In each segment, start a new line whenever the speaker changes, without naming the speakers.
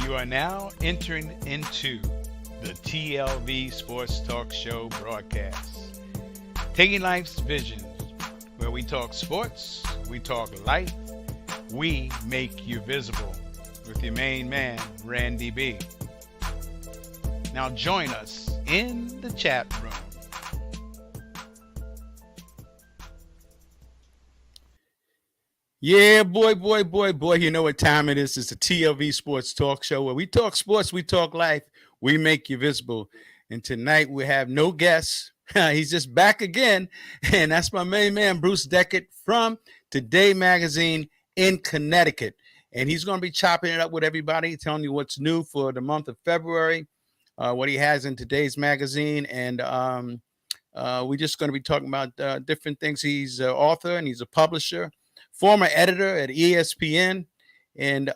You are now entering into the TLV Sports Talk Show broadcast. Taking life's visions, where we talk sports, we talk life, we make you visible with your main man, Randy B. Now join us in the chat room.
Yeah, boy. You know what time it is. It's the TLV Sports Talk Show where we talk sports, we talk life, we make you visible. And tonight we have no guests. He's just back again. And that's my main man, Bruce Deckert from Today Magazine in Connecticut. And he's going to be chopping it up with everybody, telling you what's new for the month of February, what he has in today's magazine. And we're just going to be talking about different things. He's an author and he's a publisher, former editor at ESPN, and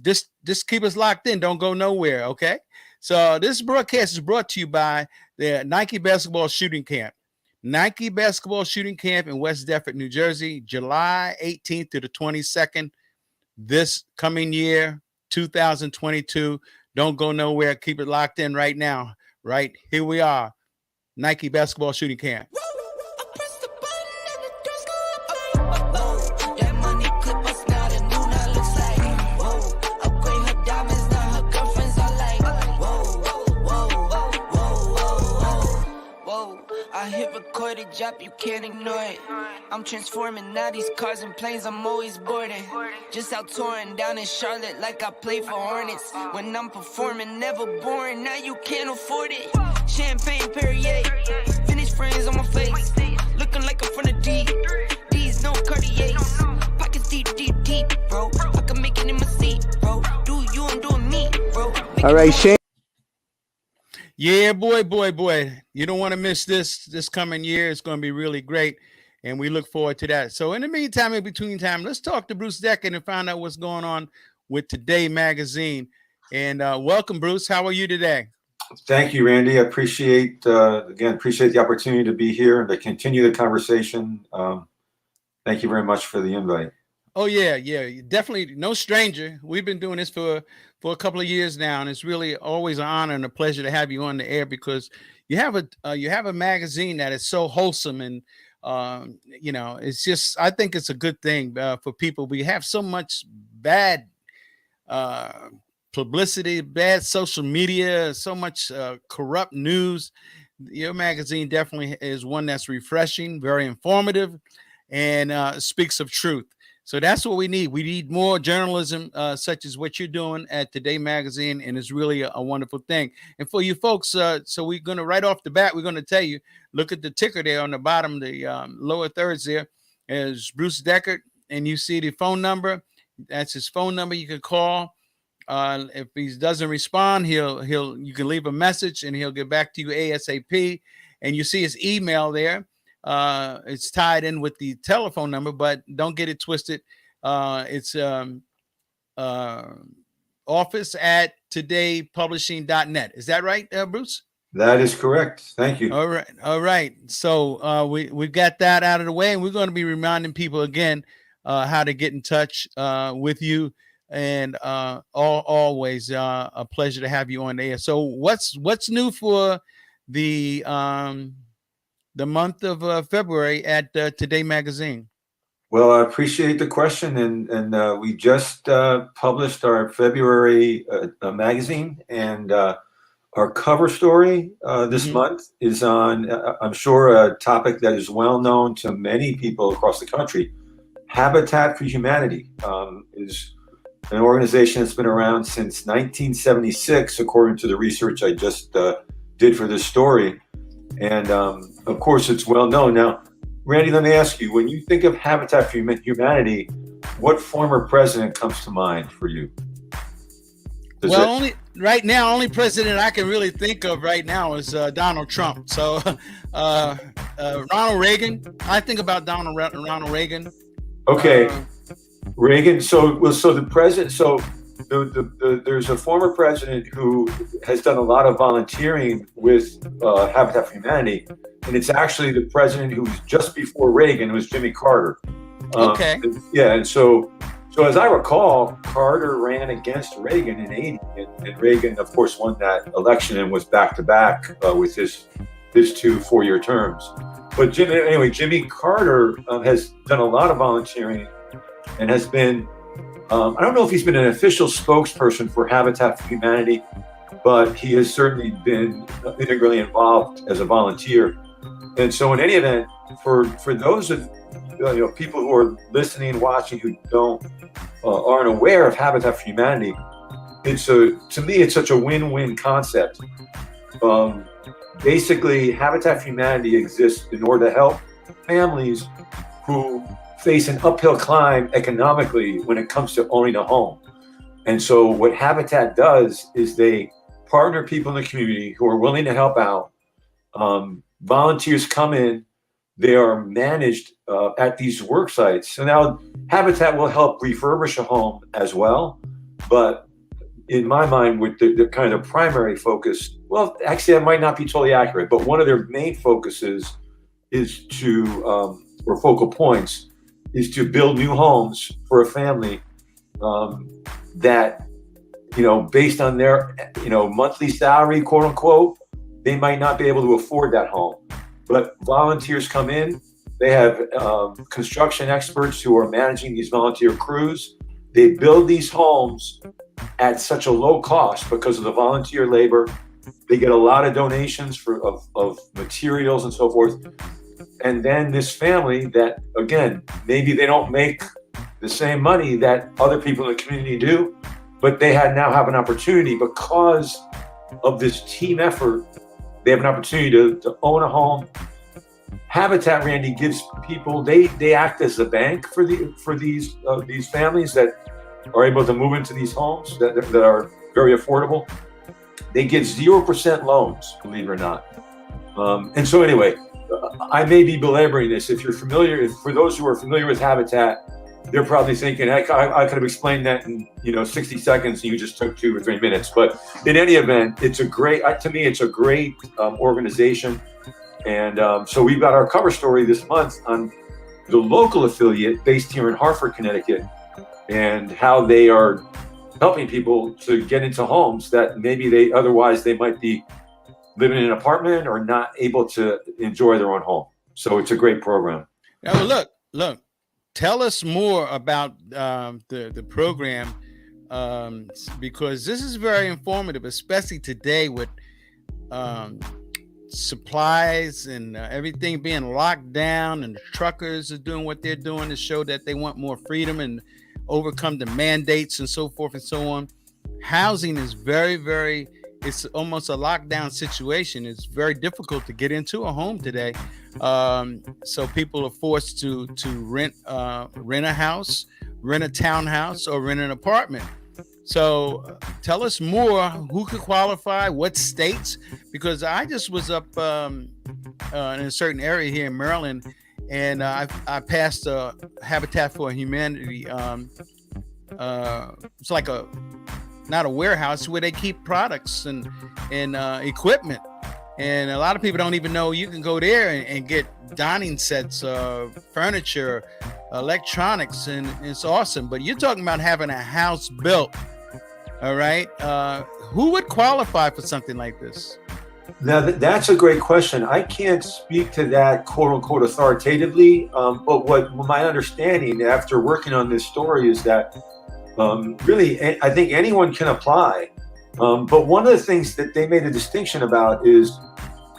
just keep us locked in. Don't go nowhere, okay? So this broadcast is brought to you by the Nike Basketball Shooting Camp. Nike Basketball Shooting Camp in West Deptford, New Jersey, July 18th to the 22nd, this coming year, 2022. Don't go nowhere. Keep it locked in right now. Right here we are, Nike Basketball Shooting Camp.
I hit recorded drop, you can't ignore it. I'm transforming now these cars and planes, I'm always boarding. Just out touring down in Charlotte like I play for Hornets. When I'm performing, never boring, now you can't afford it. Champagne Perrier, finished friends on my face. Looking like I'm from the deep, these no Cartiers. Pockets deep, bro. I can make it in my seat, bro. Do you, I'm doing me, bro.
All right, Shane. Yeah, boy. You don't want to miss this coming year. It's going to be really great, and we look forward to that. So in the meantime, in between time, let's talk to Bruce Deckert and find out what's going on with Today Magazine. And welcome, Bruce. How are you today?
Thank you, Randy. I appreciate the opportunity to be here and to continue the conversation. Thank you very much for the invite.
Oh, yeah. Definitely no stranger. We've been doing this for a couple of years now, and it's really always an honor and a pleasure to have you on the air because you have a magazine that is so wholesome and it's just, I think it's a good thing for people. We have so much bad publicity, bad social media, so much corrupt news. Your magazine definitely is one that's refreshing, very informative, and speaks of truth. So that's what we need. We need more journalism such as what you're doing at Today Magazine, and it's really a wonderful thing. And for you folks, so we're going to, right off the bat, we're going to tell you, look at the ticker there on the bottom, the lower thirds there, is Bruce Deckert, and you see the phone number. That's his phone number. You can call. If he doesn't respond, you can leave a message, and he'll get back to you ASAP. And you see his email there. It's tied in with the telephone number, but don't get it twisted. It's office at todaypublishing.net. Is that right, Bruce?
That is correct. Thank you.
All right. So we've got that out of the way, and we're going to be reminding people again how to get in touch with you. And always a pleasure to have you on the air. So what's new for the month of February at Today Magazine?
Well, I appreciate the question, and we just published our February magazine, and our cover story this month is on, I'm sure, a topic that is well known to many people across the country. Habitat for Humanity is an organization that's been around since 1976, according to the research I just did for this story. And of course, it's well known. Now, Randy, let me ask you, when you think of Habitat for Humanity, what former president comes to mind for you?
Only president I can really think of right now is Donald Trump. So Ronald Reagan, I think about Ronald Reagan.
Okay, Reagan. So the president. So there's a former president who has done a lot of volunteering with Habitat for Humanity, and it's actually the president who was just before Reagan. It was Jimmy Carter.
Okay.
Yeah, and so So as I recall, Carter ran against Reagan in '80, and Reagan, of course, won that election and was back to back with his 2 4-year terms. But Jimmy Carter has done a lot of volunteering and has been, I don't know if he's been an official spokesperson for Habitat for Humanity, but he has certainly been integrally involved as a volunteer. And so in any event, for those of people who are listening, watching, who aren't aware of Habitat for Humanity, to me it's such a win-win concept. Basically, Habitat for Humanity exists in order to help families who face an uphill climb economically when it comes to owning a home. And so what Habitat does is they partner people in the community who are willing to help out. Volunteers come in, they are managed at these work sites. So now Habitat will help refurbish a home as well. But in my mind, with the kind of primary focus, well, actually, that might not be totally accurate, but one of their main focuses is to, or focal points, is to build new homes for a family that, based on their, monthly salary, quote unquote, they might not be able to afford that home. But volunteers come in, they have construction experts who are managing these volunteer crews. They build these homes at such a low cost because of the volunteer labor. They get a lot of donations of materials and so forth. And then this family that, again, maybe they don't make the same money that other people in the community do, but they now have an opportunity because of this team effort. They have an opportunity to own a home. Habitat, Randy, gives people, they act as a bank for these families that are able to move into these homes that are very affordable. They give 0% loans, believe it or not. And so anyway, I may be belaboring this. For those who are familiar with Habitat, they're probably thinking, I could have explained that in 60 seconds and you just took 2 or 3 minutes. But in any event, it's a great organization. And so we've got our cover story this month on the local affiliate based here in Hartford, Connecticut, and how they are helping people to get into homes that maybe they might be living in an apartment or not able to enjoy their own home. So it's a great program.
Now, look, tell us more about the program, because this is very informative, especially today with supplies and everything being locked down, and the truckers are doing what they're doing to show that they want more freedom and overcome the mandates and so forth and so on. Housing is very, very, it's almost a lockdown situation. It's very difficult to get into a home today. So people are forced to rent a house, rent a townhouse, or rent an apartment. So tell us more. Who could qualify? What states? Because I just was up in a certain area here in Maryland, and I passed a Habitat for Humanity. It's like not a warehouse where they keep products and equipment. And a lot of people don't even know you can go there and get dining sets, furniture, electronics, and it's awesome. But you're talking about having a house built. All right. Who would qualify for something like this?
Now, that's a great question. I can't speak to that, quote unquote, authoritatively. But what my understanding after working on this story is that really, I think anyone can apply. But one of the things that they made a distinction about is,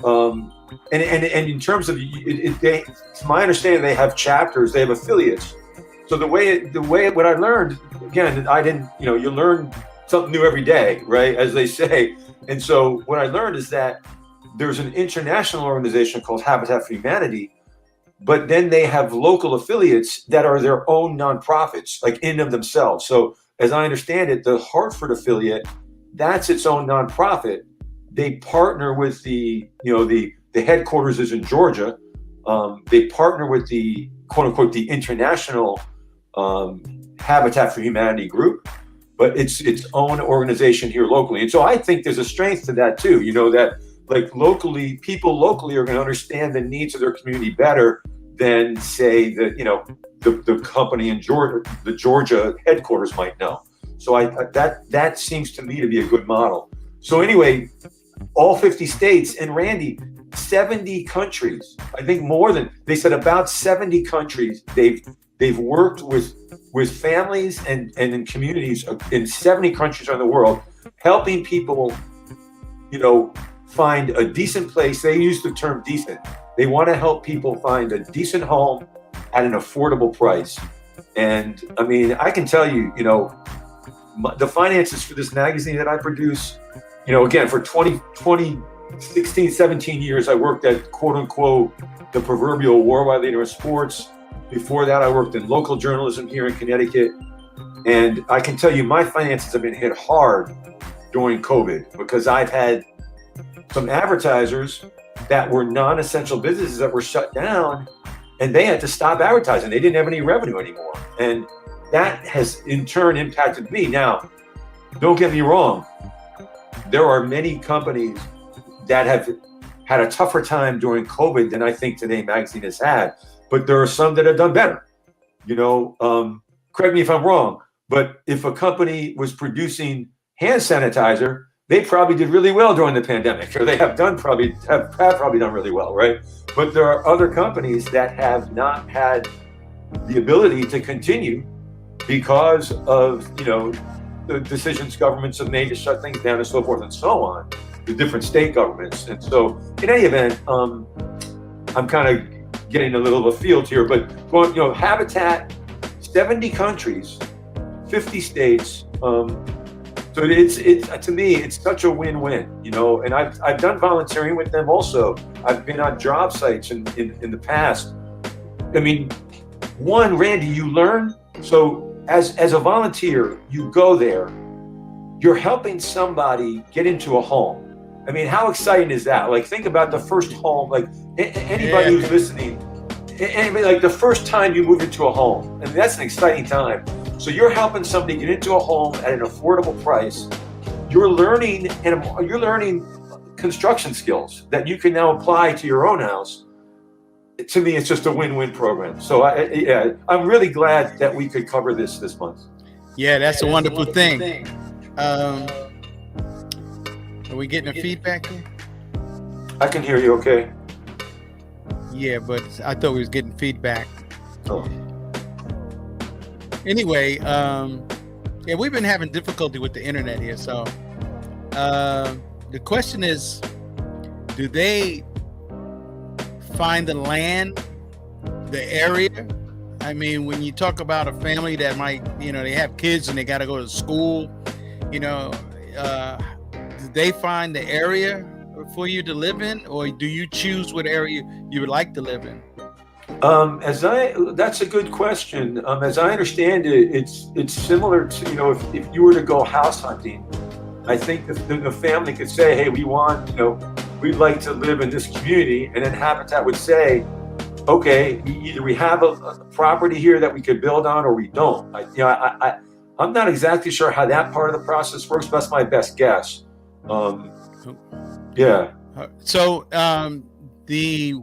and in terms of, to my understanding, they have chapters, they have affiliates. So the way what I learned, again, I didn't, you learn something new every day, right? As they say. And so what I learned is that there's an international organization called Habitat for Humanity, but then they have local affiliates that are their own nonprofits, like in of themselves. So as I understand it, the Hartford affiliate, that's its own nonprofit. They partner with the headquarters is in Georgia. They partner with the quote unquote the international Habitat for Humanity group, but it's its own organization here locally. And so I think there's a strength to that too, that like people locally are going to understand the needs of their community better than say that, the company in Georgia, the Georgia headquarters might know. So that seems to me to be a good model. So anyway, all 50 states, and Randy, 70 countries, I think more than, they said about 70 countries they've worked with families and in communities in 70 countries around the world, helping people, find a decent place. They use the term decent. They want to help people find a decent home at an affordable price. And I mean, I can tell you, the finances for this magazine that I produce, again, for 16, 17 years, I worked at quote unquote the proverbial worldwide leader in sports. Before that, I worked in local journalism here in Connecticut. And I can tell you my finances have been hit hard during COVID because I've had some advertisers that were non-essential businesses that were shut down, and they had to stop advertising. They didn't have any revenue anymore. And that has in turn impacted me. Now, don't get me wrong. There are many companies that have had a tougher time during COVID than I think Today Magazine has had, but there are some that have done better. Correct me if I'm wrong, but if a company was producing hand sanitizer, they probably did really well during the pandemic, or they have probably done really well, right? But there are other companies that have not had the ability to continue because of the decisions governments have made to shut things down and so forth and so on, the different state governments. And so, in any event, I'm kind of getting a little of a field here, but Habitat, 70 countries, 50 states. So it's to me, it's such a win-win, and I've done volunteering with them also. I've been on job sites in the past. I mean, Randy, you learn. So as a volunteer, you go there, you're helping somebody get into a home. I mean, how exciting is that? Like, think about the first home, like anybody who's listening, like the first time you move into a home. I mean, that's an exciting time. So you're helping somebody get into a home at an affordable price. You're learning construction skills that you can now apply to your own house. To me, it's just a win-win program. So I'm really glad that we could cover this month.
Yeah, that's a wonderful thing. Are we getting a feedback here?
I can hear you okay.
Yeah, but I thought we was getting feedback.
Oh.
Anyway, we've been having difficulty with the internet here. So the question is, do they find the land, the area? I mean, when you talk about a family that might, they have kids and they got to go to school, do they find the area for you to live in, or do you choose what area you would like to live in? That's a good question. As I understand it, it's similar to, if you were to go house hunting, I think the family could say, hey, we'd like to live in this community. And then Habitat would say, okay, either we have a property here that we could build on, or we don't. I'm not exactly sure how that part of the process works, but that's my best guess. Yeah. So the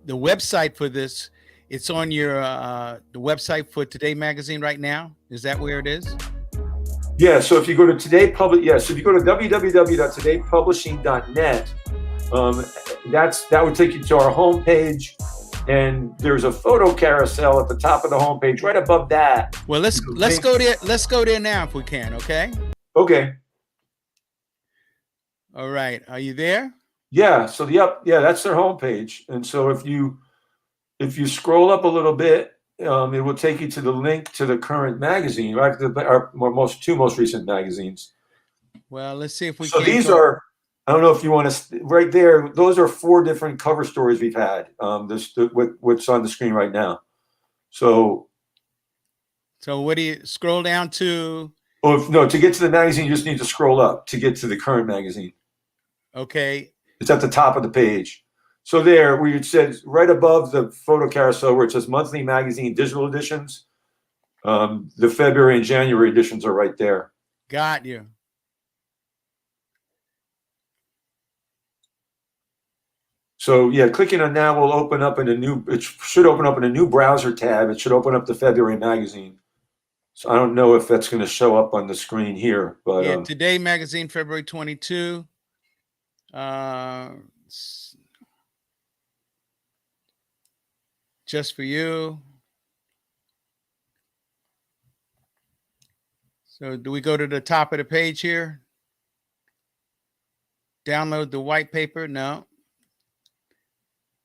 website for this, it's on your the website for Today Magazine right now. Is that where it is?
Yeah. So if you go to so if you go to www.todaypublishing.net, that would take you to our homepage, and there's a photo carousel at the top of the homepage. Right above that.
Well, let's go there. Let's go there now if we can. Okay.
Okay.
All right. Are you there?
Yeah. So that's their homepage. And so if you scroll up a little bit, it will take you to the link to the current magazine, right? Our two most recent magazines.
Well, let's see if we.
So these are. I don't know if you want to. Right there, those are 4 different cover stories we've had. What's on the screen right now. So
what do you scroll down to?
Oh to get to the magazine, you just need to scroll up to get to the current magazine.
Okay.
It's at the top of the page. So there, where it says right above the photo carousel where it says monthly magazine digital editions, the February and January editions are right there.
Got you.
So yeah, clicking on that will open up in a new. It should open up in a new browser tab. It should open up the February magazine. So I don't know if that's going to show up on the screen here, but
Yeah, Today magazine, February 22. Just for you. So do we go to the top of the page here? Download the white paper? No.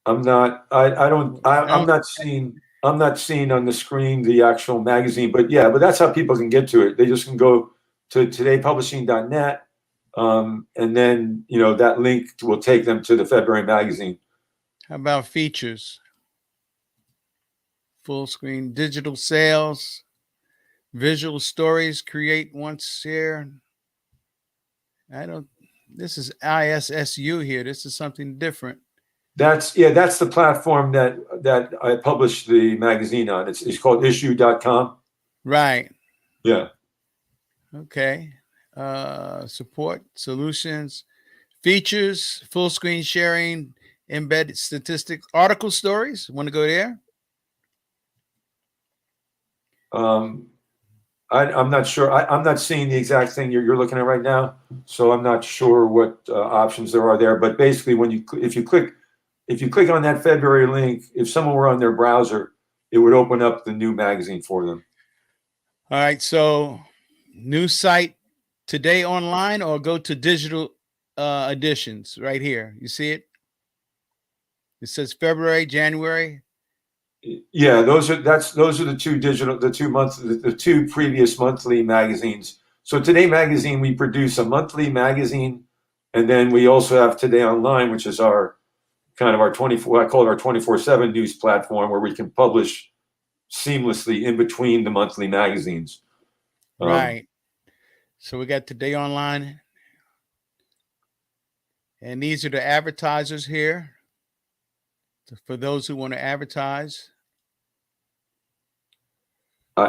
I'm not. I'm not seeing. I'm not seeing on the screen the actual magazine, but yeah, but that's how people can get to it. They just can go to todaypublishing.net, and then that link will take them to the February magazine.
How about features? Full screen digital sales, visual stories, create once here. This is ISSU here. This is something different.
That's the platform that I published the magazine on. It's called issue.com.
Right.
Yeah.
Okay. Support solutions, features, full screen sharing, embedded statistics, article stories. Want to go there?
I'm not sure. I'm not seeing the exact thing you're looking at right now, so I'm not sure what options there are there. But basically, if you click on that February link, if someone were on their browser, it would open up the new magazine for them.
All right. So, new site Today online, or go to digital editions right here. You see it? It says February, January.
Yeah, those are the two previous monthly magazines. So Today magazine, we produce a monthly magazine, and then we also have Today Online, which is our kind of our 24. I call it our 24/7 news platform, where we can publish seamlessly in between the monthly magazines.
Right. So we got Today Online, and these are the advertisers here. For those who want to advertise.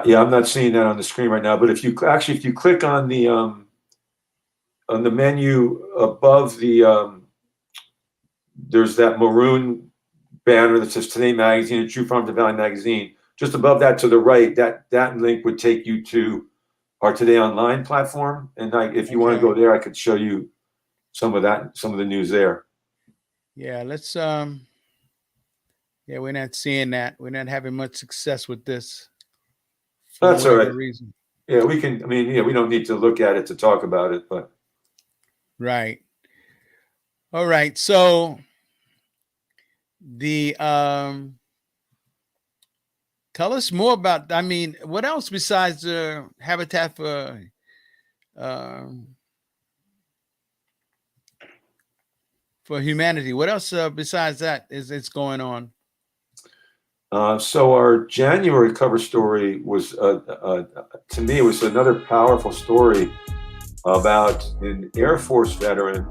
Yeah, I'm not seeing that on the screen right now. But if you click on the menu above there's that maroon banner that says Today Magazine and True Farm to Valley Magazine. Just above that to the right, that link would take you to our Today Online platform. And if you want to go there, I could show you some of the news there.
Yeah, let's yeah, we're not seeing that. We're not having much success with this.
That's all right.
Reason.
Yeah, we can. I mean, yeah, we don't need to look at it to talk about it, but
right. All right. So the tell us more about. I mean, what else besides the Habitat for Humanity? What else besides that is going on?
So our January cover story was, to me, it was another powerful story about an Air Force veteran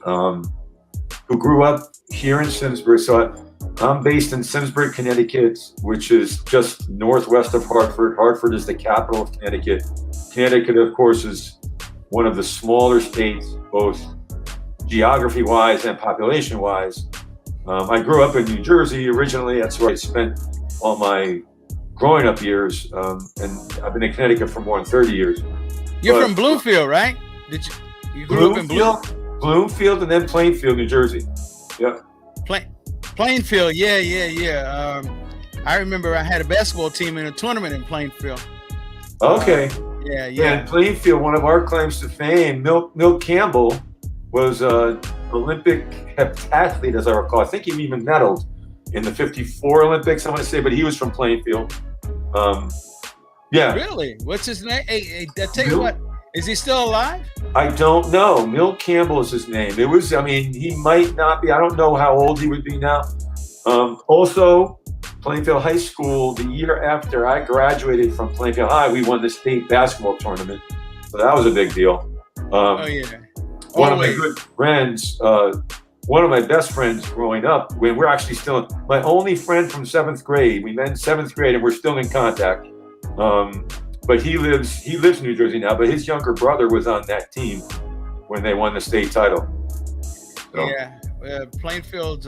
who grew up here in Simsbury. So I'm based in Simsbury, Connecticut, which is just northwest of Hartford. Hartford is the capital of Connecticut. Connecticut, of course, is one of the smaller states, both geography-wise and population-wise. I grew up in New Jersey originally. That's where I spent all my growing up years, and I've been in Connecticut for more than 30 years.
You're from Bloomfield, right? You grew up in
Bloomfield, and then Plainfield, New Jersey. Yeah.
Plainfield, yeah. I remember I had a basketball team in a tournament in Plainfield.
Okay.
Yeah.
In Plainfield, one of our claims to fame, Milt Campbell, was an Olympic heptathlete, as I recall. I think he even medaled in the 54 Olympics, I want to say, but he was from Plainfield. Yeah.
Really? What's his name? Hey, I tell you what, is he still alive?
I don't know. Milt Campbell is his name. He might not be. I don't know how old he would be now. Also, Plainfield High School, the year after I graduated from Plainfield High, we won the state basketball tournament. So that was a big deal. One of my good friends, one of my best friends growing up, when we're actually still, my only friend from 7th grade, we met in 7th grade and we're still in contact. But he lives in New Jersey now, but his younger brother was on that team when they won the state title. So.
Yeah. Plainfield's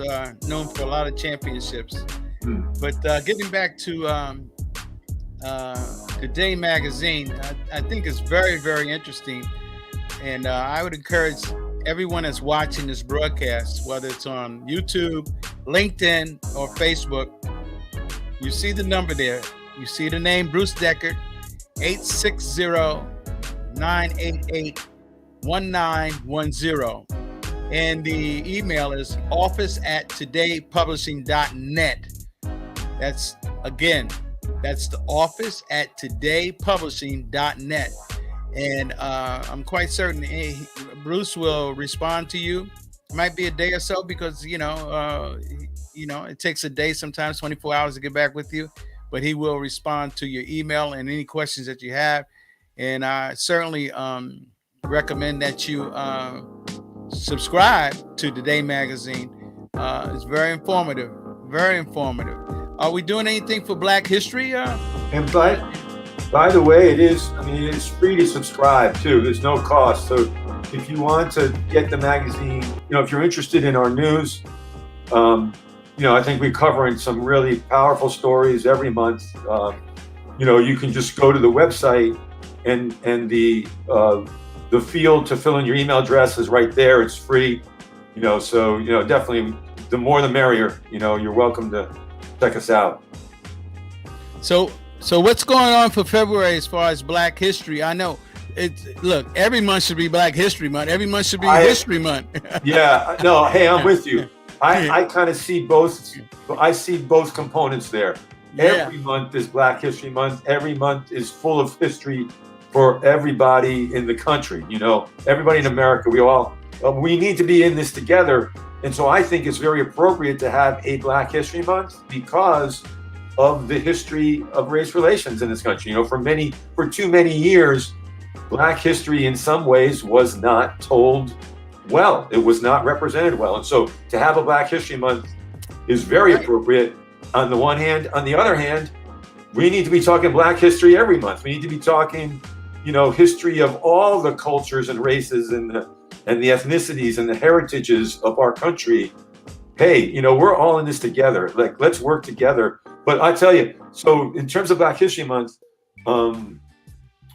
known for a lot of championships. But getting back to Today magazine, I think it's very, very interesting. And I would encourage everyone that's watching this broadcast, whether it's on YouTube, LinkedIn, or Facebook, you see the number there. You see the name Bruce Deckert, 860-988-1910. And the email is office@todaypublishing.net. That's the office@todaypublishing.net. And I'm quite certain Bruce will respond to you. It might be a day or so because, it takes a day, sometimes 24 hours to get back with you. But he will respond to your email and any questions that you have. And I certainly recommend that you subscribe to Today magazine. It's very informative, very informative. Are we doing anything for Black History?
And by the way, it is free to subscribe too. There's no cost. So if you want to get the magazine, if you're interested in our news, I think we're covering some really powerful stories every month. You can just go to the website and the field to fill in your email address is right there. It's free, so definitely the more the merrier. You're welcome to check us out.
So what's going on for February as far as Black History? I know look, every month should be Black History Month. Every month should be History Month.
Yeah, no, hey, I'm with you. I kind of see both. I see both components there. Yeah. Every month is Black History Month. Every month is full of history for everybody in the country. Everybody in America. We need to be in this together. And so I think it's very appropriate to have a Black History Month because of the history of race relations in this country. For too many years, Black history in some ways was not told well. It was not represented well. And so to have a Black History Month is very appropriate on the one hand. On the other hand, we need to be talking Black history every month. We need to be talking, history of all the cultures and races and the ethnicities and the heritages of our country. Hey, we're all in this together. Like, let's work together. But I tell you, so in terms of Black History Month,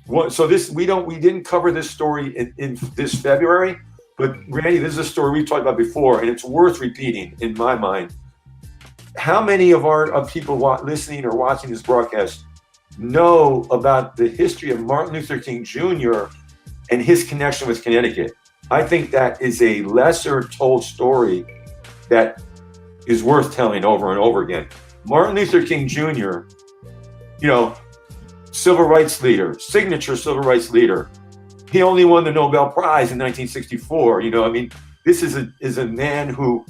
we didn't cover this story in this February, but Randy, this is a story we've talked about before, and it's worth repeating in my mind. How many of people listening or watching this broadcast know about the history of Martin Luther King Jr. and his connection with Connecticut? I think that is a lesser told story that is worth telling over and over again. Martin Luther King Jr., civil rights leader, signature civil rights leader. He only won the Nobel Prize in 1964. This is a man who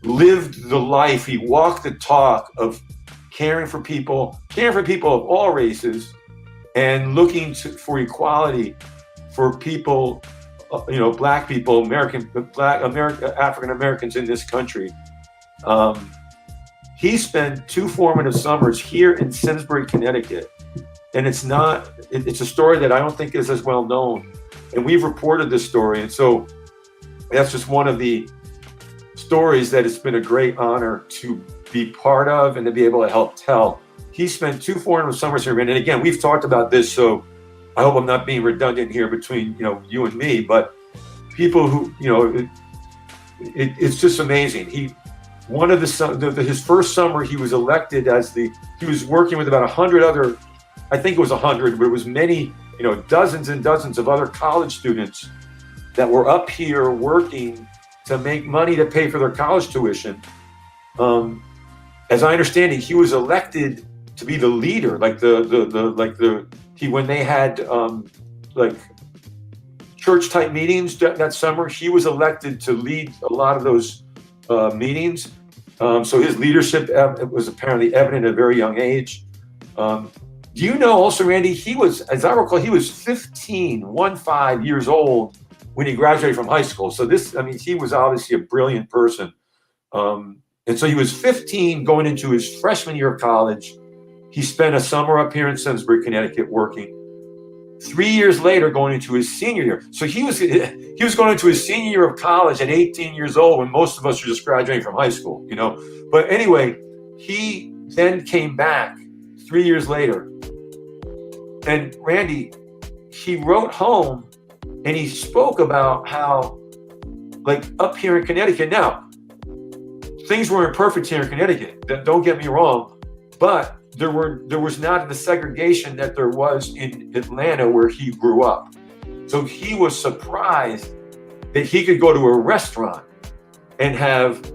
lived the life. He walked the talk of caring for people of all races, and looking for equality for people, Black people, African Americans in this country. He spent 2 formative summers here in Simsbury, Connecticut. And it's a story that I don't think is as well known. And we've reported this story. And so that's just one of the stories that it's been a great honor to be part of and to be able to help tell. He spent 2 formative summers here. And again, we've talked about this, so I hope I'm not being redundant here between, you and me, but people who, it's just amazing. His first summer, he was elected he was working with about 100 other, I think it was 100, but it was many, dozens and dozens of other college students that were up here working to make money to pay for their college tuition. As I understand it, he was elected to be the leader, when they had church type meetings that summer, he was elected to lead a lot of those meetings. So his leadership was apparently evident at a very young age. Do you know also, Randy, he was, as I recall, he was 15 years old when he graduated from high school. So he was obviously a brilliant person. And so he was 15 going into his freshman year of college. He spent a summer up here in Simsbury, Connecticut working. 3 years later, going into his senior year. So he was going into his senior year of college at 18 years old when most of us are just graduating from high school, you know. But anyway, he then came back 3 years later. And Randy, he wrote home and he spoke about how, like, up here in Connecticut, now, things weren't perfect here in Connecticut, don't get me wrong, but there was not the segregation that there was in Atlanta where he grew up. So he was surprised that he could go to a restaurant and have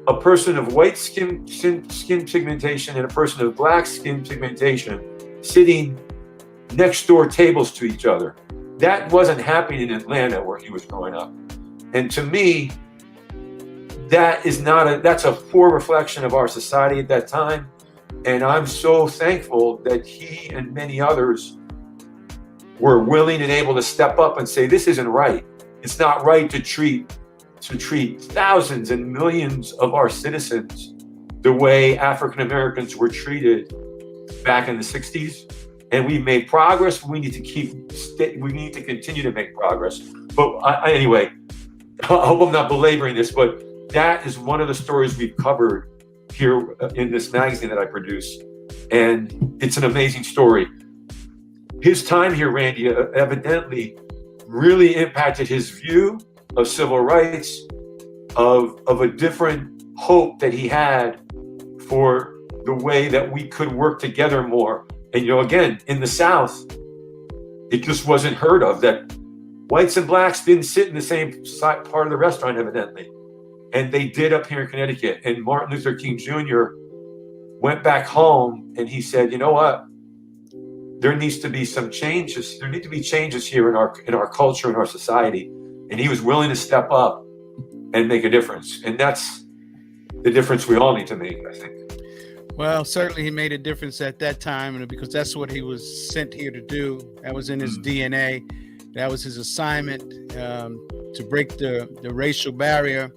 a person of white skin pigmentation and a person of black skin pigmentation sitting next door tables to each other. That wasn't happening in Atlanta where he was growing up. And to me, that's a poor reflection of our society at that time. And I'm so thankful that he and many others were willing and able to step up and say, this isn't right. It's not right to treat thousands and millions of our citizens the way African Americans were treated back in the 60s. And we've made progress. We need to continue to make progress. But anyway, I hope I'm not belaboring this, but that is one of the stories we've covered here in this magazine that I produce. And it's an amazing story. His time here, Randy, evidently really impacted his view of civil rights, of a different hope that he had for the way that we could work together more. And, you know, again, in the South, it just wasn't heard of that whites and blacks didn't sit in the same part of the restaurant, evidently. And they did up here in Connecticut. And Martin Luther King Jr. went back home and he said, you know what? There needs to be some changes. There need to be changes here in our culture, in our society. And he was willing to step up and make a difference. And that's the difference we all need to make, I think.
Well, certainly he made a difference at that time, and because that's what he was sent here to do. That was in his DNA. That was his assignment, to break the racial barrier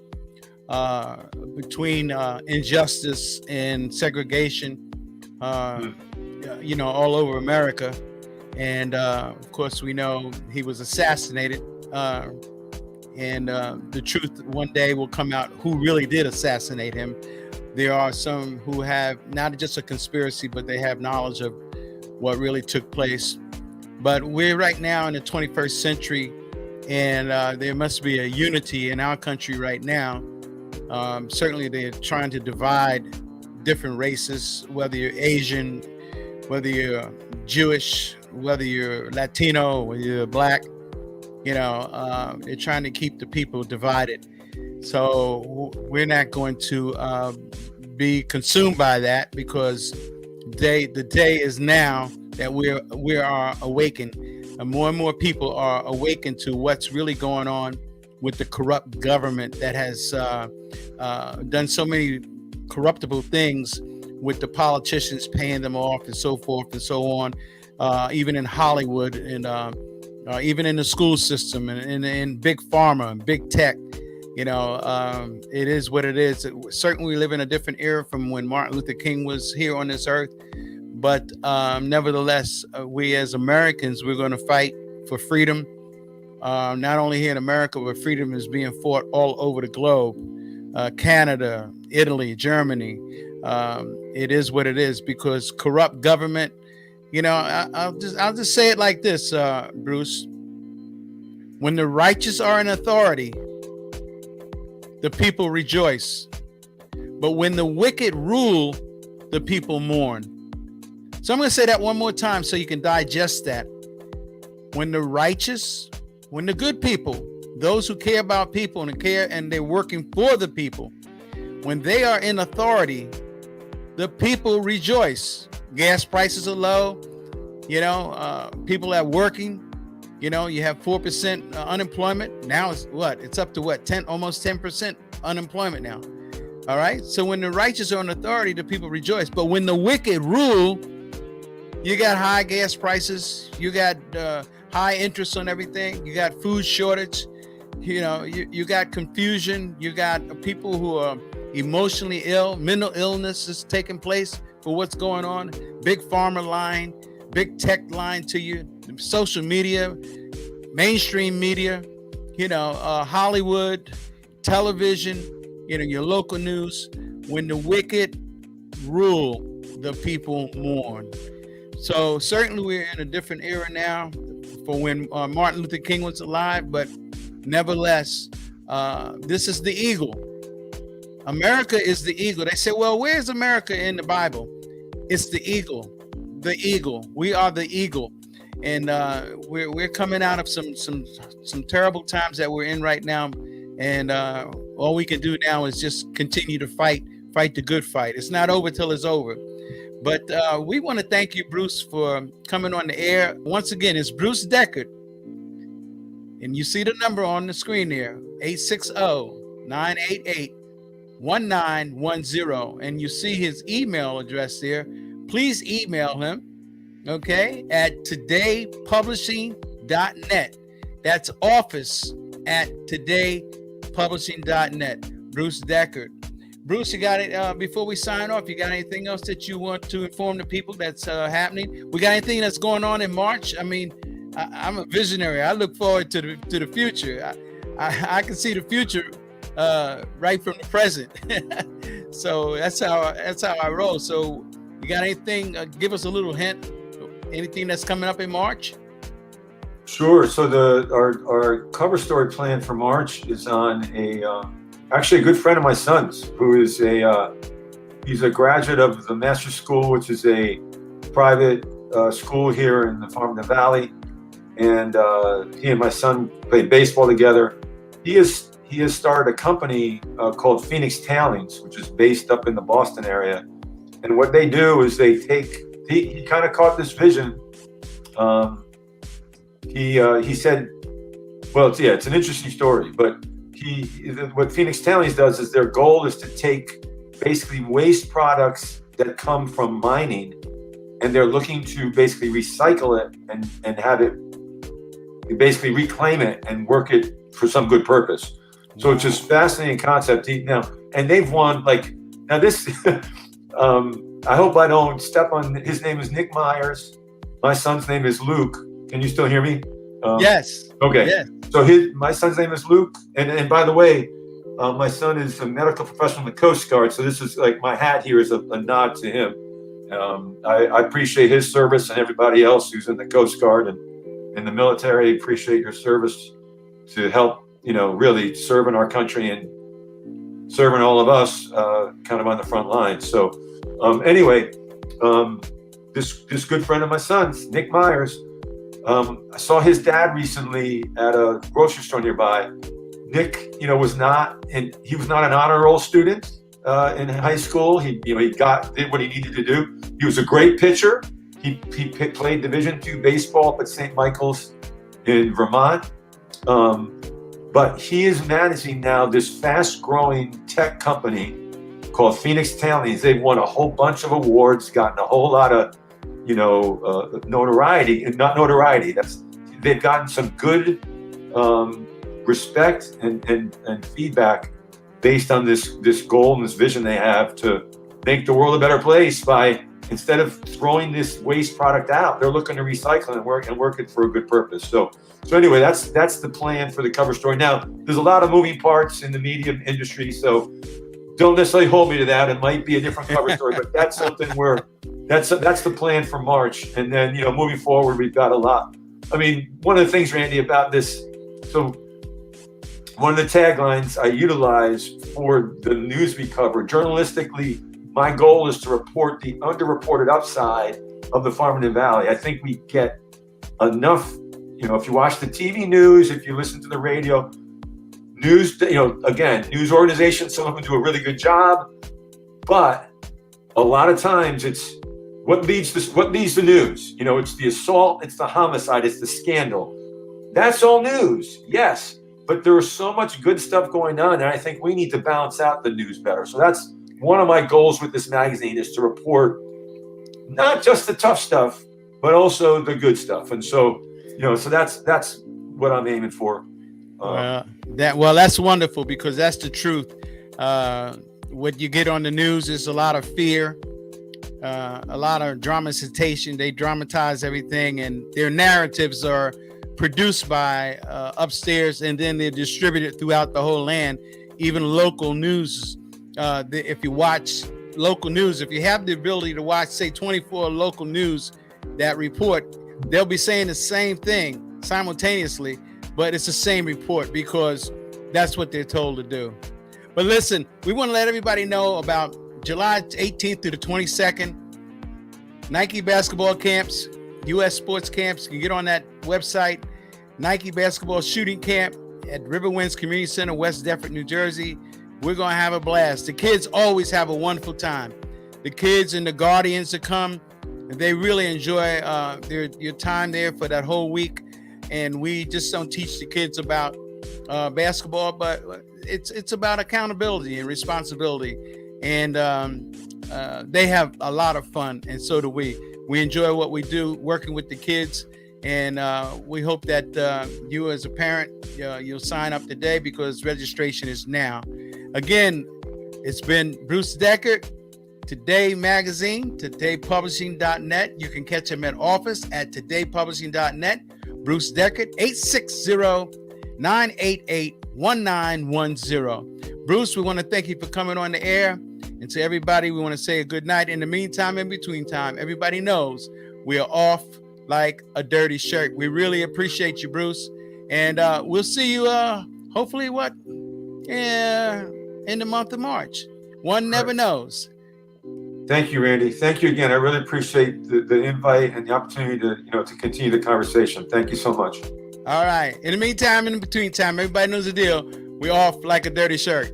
between injustice and segregation, you know, all over America. And of course, we know he was assassinated. And the truth one day will come out who really did assassinate him. There are some who have not just a conspiracy, but they have knowledge of what really took place. But we're right now in the 21st century, and there must be a unity in our country right now. Certainly they're trying to divide different races, whether you're Asian, whether you're Jewish, whether you're Latino, whether you're black. You know, they're trying to keep the people divided. So we're not going to be consumed by that, because the day is now that we are awakened, and more people are awakened to what's really going on with the corrupt government that has done so many corruptible things with the politicians, paying them off and so forth and so on, even in Hollywood and even in the school system and in big pharma and big tech. You know, it is what it is. Certainly we live in a different era from when Martin Luther King was here on this earth. But nevertheless, we as Americans, we're going to fight for freedom. Not only here in America, but freedom is being fought all over the globe. Canada, Italy, Germany. It is what it is, because corrupt government, you know, I'll just say it like this, Bruce. When the righteous are in authority, the people rejoice. But when the wicked rule, the people mourn. So I'm going to say that one more time so you can digest that. When the righteous, when the good people, those who care about people and they're working for the people, when they are in authority, the people rejoice. Gas prices are low. You know, people are working. You know, you have 4% unemployment. Now it's what? It's up to what? Almost 10% unemployment now. All right. So when the righteous are in authority, the people rejoice. But when the wicked rule, you got high gas prices. You got high interest on everything. You got food shortage. You know, you got confusion. You got people who are emotionally ill. Mental illness is taking place for what's going on. Big pharma lying, big tech lying to you. social media, mainstream media, Hollywood, television, your local news. When the wicked rule, the people mourn. So certainly we're in a different era now for when Martin Luther King was alive, but nevertheless, this is the eagle. America is the eagle. They say, well, where's America in the Bible? It's the eagle. The eagle. We are the eagle. And we're coming out of some terrible times that we're in right now. And all we can do now is just continue to fight the good fight. It's not over till it's over. But we want to thank you, Bruce, for coming on the air. Once again, it's Bruce Deckert. And you see the number on the screen there, 860-988-1910. And you see his email address there. Please email him, okay, at todaypublishing.net. That's office@todaypublishing.net. Bruce Deckert. Bruce, you got it. Before we sign off, you got anything else that you want to inform the people that's happening? We got anything that's going on in March? I mean, I'm a visionary. I look forward to the future. I can see the future right from the present. So that's how I roll. So you got anything? Give us a little hint. Anything that's coming up in March?
Sure. So our cover story plan for March is on actually a good friend of my son's, who is he's a graduate of the Master's School, which is a private school here in the Farmington Valley. And he and my son played baseball together. He has started a company called Phoenix Tailings, which is based up in the Boston area. And what they do is he kind of caught this vision. He said, well, it's an interesting story, but what Phoenix Tailings does is their goal is to take basically waste products that come from mining, and they're looking to basically recycle it and have it basically reclaim it and work it for some good purpose. So it's just fascinating concept. And they've won this. I hope I don't step on. His name is Nick Myers. My son's name is Luke. Can you still hear me?
Yes.
Okay.
Yes.
So my son's name is Luke, and by the way, my son is a medical professional in the Coast Guard. So this is like my hat here is a nod to him. I appreciate his service, and everybody else who's in the Coast Guard and in the military. Appreciate your service to help, really serving our country and serving all of us, kind of on the front line. So anyway, this good friend of my son's, Nick Myers. I saw his dad recently at a grocery store nearby. Nick, was not an honor roll student in high school. He did what he needed to do. He was a great pitcher. He played Division II baseball up at St. Michael's in Vermont. But he is managing now this fast-growing tech company called Phoenix Tailings. They've won a whole bunch of awards, gotten a whole lot of notoriety, and not notoriety. They've gotten some good respect and feedback based on this goal and this vision they have to make the world a better place by, instead of throwing this waste product out, they're looking to recycle and work it for a good purpose. So anyway, that's the plan for the cover story. Now, there's a lot of moving parts in the media industry, so don't necessarily hold me to that. It might be a different cover story, but that's something that's the plan for March. And then, moving forward, we've got a lot. I mean, one of the things, Randy, about this, so one of the taglines I utilize for the news we cover, journalistically, my goal is to report the underreported upside of the Farmington Valley. I think we get enough, if you watch the TV news, if you listen to the radio, news, news organizations, some of them do a really good job, but a lot of times it's what leads the news. It's the assault, it's the homicide, it's the scandal. That's all news, yes, but there is so much good stuff going on, and I think we need to balance out the news better. So that's one of my goals with this magazine, is to report not just the tough stuff, but also the good stuff. And so, so that's what I'm aiming for.
That's wonderful, because that's the truth. What you get on the news is a lot of fear, a lot of dramatization. They dramatize everything, and their narratives are produced by upstairs, and then they're distributed throughout the whole land. Even local news, if you watch local news, if you have the ability to watch, say, 24 local news that report, they'll be saying the same thing simultaneously, but it's the same report because that's what they're told to do. But listen, we want to let everybody know about July 18th through the 22nd, Nike basketball camps, U.S. sports camps. You can get on that website, Nike basketball shooting camp at Riverwinds Community Center, West Deptford, New Jersey. We're going to have a blast. The kids always have a wonderful time. The kids and the guardians that come, they really enjoy your time there for that whole week. And we just don't teach the kids about basketball, but it's about accountability and responsibility. And they have a lot of fun, and so do we. We enjoy what we do, working with the kids, and we hope that you as a parent, you'll sign up today because registration is now. Again, it's been Bruce Deckert, Today Magazine, todaypublishing.net. You can catch him at office at todaypublishing.net. Bruce Deckert, 860-988-1910. Bruce, we want to thank you for coming on the air. And to everybody, we want to say a good night. In the meantime, in between time, everybody knows we are off like a dirty shirt. We really appreciate you, Bruce. And we'll see you, hopefully, in the month of March. One never knows.
Thank you, Randy. Thank you again. I really appreciate the invite and the opportunity to continue the conversation. Thank you so much.
All right. In the meantime, in between time, everybody knows the deal. We're off like a dirty shirt.